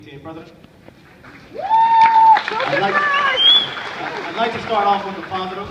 PTA President. I'd like to start off with the positive.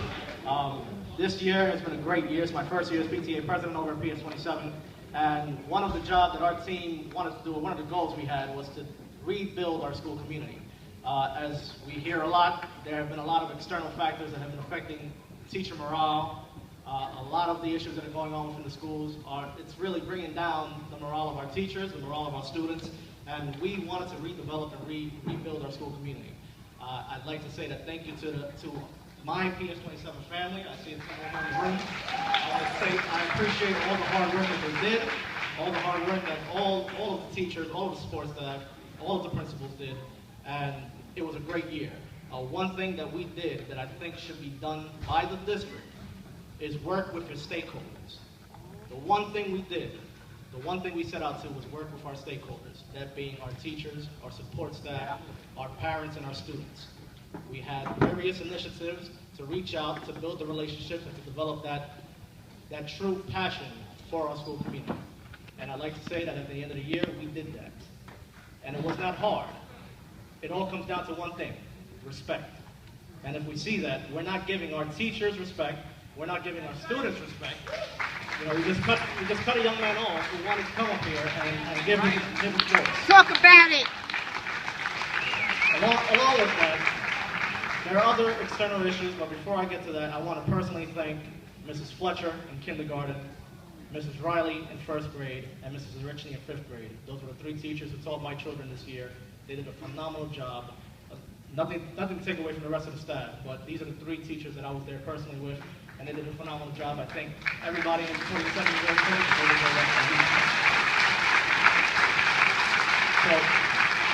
This year has been a great year. It's my first year as PTA President over at PS27. And one of the jobs that our team wanted to do, one of the goals we had, was to rebuild our school community. As we hear a lot, there have been a lot of external factors that have been affecting teacher morale. A lot of the issues that are going on within the schools it's really bringing down the morale of our teachers, the morale of our students, and we wanted to redevelop and rebuild our school community. I'd like to say that thank you to my PS27 family. I see someone in the room. I want to say I appreciate all the hard work that they did, all the hard work that all of the teachers, all of the support staff, all of the principals did, and it was a great year. One thing that we did that I think should be done by the district is work with your stakeholders. The one thing we did, the one thing we set out to was work with our stakeholders, that being our teachers, our support staff, our parents, and our students. We had various initiatives to reach out, to build the relationships, and to develop that true passion for our school community. And I'd like to say that at the end of the year, we did that. And it was not hard. It all comes down to one thing: respect. And if we see that we're not giving our teachers respect, we're not giving our students respect. You know, we just cut a young man off who wanted to come up here and give him voice. Talk about it. Along with that, there are other external issues, but before I get to that, I want to personally thank Mrs. Fletcher in kindergarten, Mrs. Riley in first grade, and Mrs. Richney in fifth grade. Those were the three teachers who taught my children this year. They did a phenomenal job. Nothing to take away from the rest of the staff, but these are the three teachers that I was there personally with, and they did a phenomenal job. I thank everybody in the 27th grade for So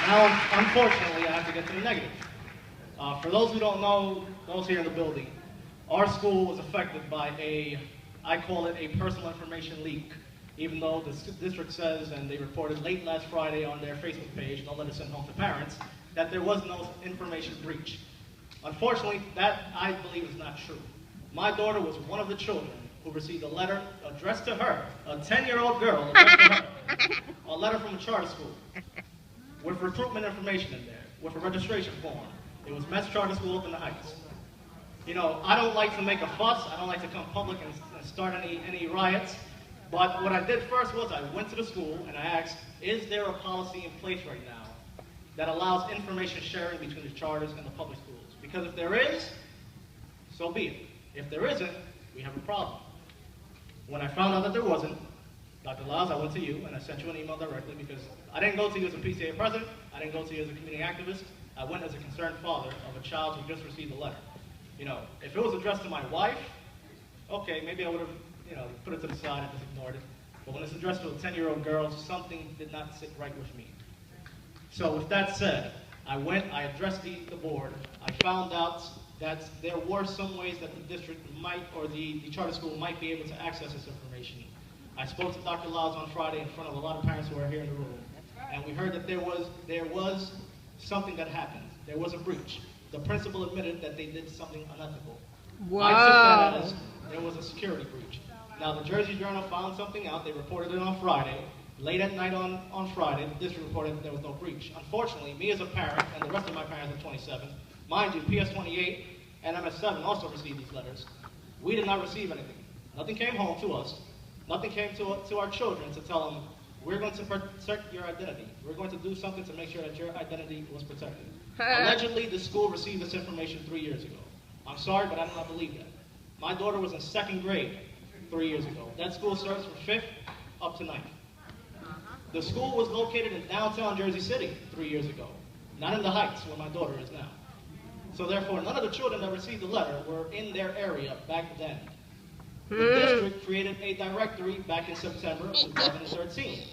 now, unfortunately, I have to get to the negative. For those who don't know, those here in the building, our school was affected by I call it a personal information leak, even though the district says, and they reported late last Friday on their Facebook page, no letter sent home to parents, that there was no information breach. Unfortunately, that I believe is not true. My daughter was one of the children who received a letter addressed to her, a 10-year-old girl addressed to her, a letter from a charter school with recruitment information in there, with a registration form. It was Metz Charter School up in the Heights. You know, I don't like to make a fuss. I don't like to come public and start any riots. But what I did first was I went to the school and I asked, is there a policy in place right now that allows information sharing between the charters and the public schools? Because if there is, so be it. If there isn't, we have a problem. When I found out that there wasn't, Dr. Lyles, I went to you and I sent you an email directly because I didn't go to you as a PTA president, I didn't go to you as a community activist, I went as a concerned father of a child who just received a letter. You know, if it was addressed to my wife, okay, maybe I would have, put it to the side and just ignored it. But when it's addressed to a 10-year-old girl, something did not sit right with me. So with that said, I addressed the board. I found out that there were some ways that the district might, or the charter school might be able to access this information. I spoke to Dr. Lyles on Friday in front of a lot of parents who are here in the room, and we heard that there was something that happened. There was a breach. The principal admitted that they did something unethical. Wow. I took that as there was a security breach. Now, the Jersey Journal found something out. They reported it on Friday. Late at night on Friday, the district reported that there was no breach. Unfortunately, me as a parent, and the rest of my parents at 27, mind you, PS28 and MS7 also received these letters. We did not receive anything. Nothing came home to us. Nothing came to our children to tell them, we're going to protect your identity. We're going to do something to make sure that your identity was protected. Allegedly, the school received this information 3 years ago. I'm sorry, but I do not believe that. My daughter was in second grade 3 years ago. That school serves from 5th up to 9th. The school was located in downtown Jersey City 3 years ago, not in the Heights where my daughter is now. So therefore, none of the children that received the letter were in their area back then. The district created a directory back in September of 2013.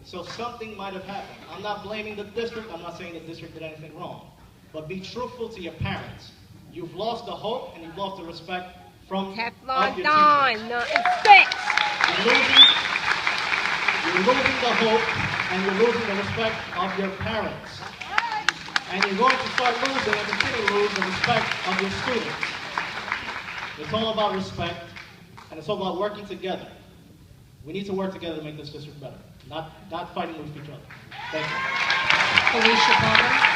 So something might have happened. I'm not blaming the district. I'm not saying the district did anything wrong. But be truthful to your parents. You've lost the hope and you've lost the respect from your teachers. You're losing the hope and you're losing the respect of your parents. And you're going to start losing and continue to lose the respect of your students. It's all about respect, and it's all about working together. We need to work together to make this district better. not fighting with each other. Thank you. Alicia Palmer.